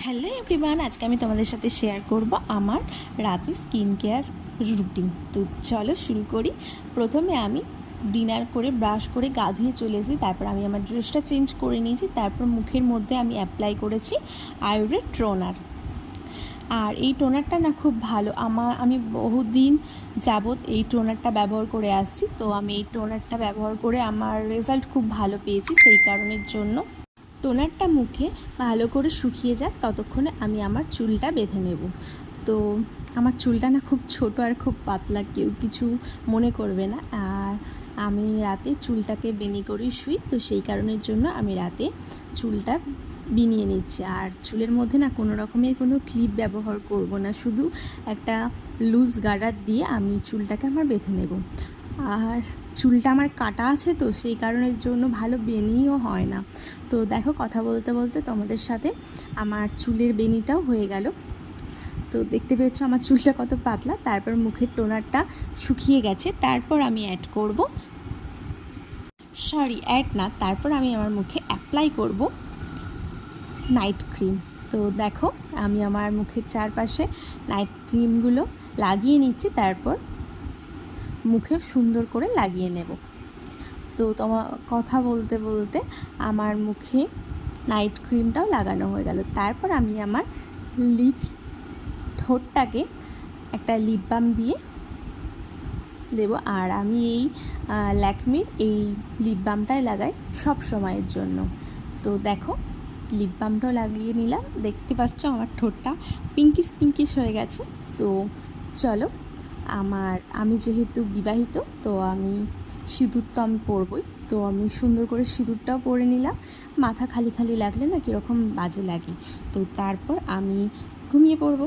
Hello everyone, আজকে আমি তোমাদের সাথে শেয়ার করব আমার রাতে স্কিন কেয়ার রুটিন। তো চলো শুরু করি। প্রথমে আমি ডিনার করে ব্রাশ করে গা ধুয়ে চলে এসেছি, তারপর আমি আমার ড্রেসটা চেঞ্জ করে নিয়েছি, তারপর মুখের মধ্যে আমি অ্যাপ্লাই করেছি আয়ুরের টোনার। আর এই টোনারটা না খুব ভালো, আমি বহুদিন যাবৎ এই টোনারটা ব্যবহার করে আসছি। তো আমি এই টোনারটা ব্যবহার করে আমার রেজাল্ট খুব ভালো পেয়েছি। সেই কারণের জন্য টোনারটা মুখে ভালো করে শুকিয়ে যাক ততক্ষণে আমি আমার চুলটা বেঁধে নেব। তো আমার চুলটা না খুব ছোট আর খুব পাতলা, কেউ কিছু মনে করবে না। আর আমি রাতে চুলটাকে বেনি করে শুই, তো সেই কারণের জন্য আমি রাতে চুলটা বিনিয়ে নিচ্ছি। আর চুলের মধ্যে না কোনো রকমের কোনো ক্লিপ ব্যবহার করব না, শুধু একটা লুজ গার্ডার দিয়ে আমি চুলটাকে আমার বেঁধে নেব। আর চুলটা আমার কাটা আছে, তো সেই কারণের জন্য ভালো বেনিও হয় না। তো দেখো, কথা বলতে বলতে তোমাদের সাথে আমার চুলের বেনিটাও হয়ে গেল। তো দেখতে পেয়েছো আমার চুলটা কত পাতলা। তারপর মুখের টোনারটা শুকিয়ে গেছে, তারপর আমি তারপর আমি আমার মুখে অ্যাপ্লাই করব নাইট ক্রিম। তো দেখো, আমি আমার মুখের চারপাশে নাইট ক্রিমগুলো লাগিয়ে নিচ্ছি, তারপর মুখে সুন্দর করে লাগিয়ে নেব। তো কথা বলতে বলতে আমার মুখে নাইট ক্রিমটাও লাগানো হয়ে গেল। তারপর আমি আমার ঠোঁটটাকে একটা লিপ বাম দিয়ে দেব। আর আমি এই ল্যাকমির এই লিপ বামটাই লাগাই সব সময়ের জন্য। তো দেখো, লিপ বামটাও লাগিয়ে নিলাম। দেখতে পাচ্ছ আমার ঠোঁটটা পিঙ্কিশ হয়ে গেছে। তো চলো, আমি যেহেতু বিবাহিত, তো আমি সিঁদুর তো আমি পরবই। তো আমি সুন্দর করে সিঁদুরটাও পরে নিলাম। মাথা খালি লাগলে না কীরকম বাজে লাগে। তো তারপর আমি ঘুমিয়ে পড়বো।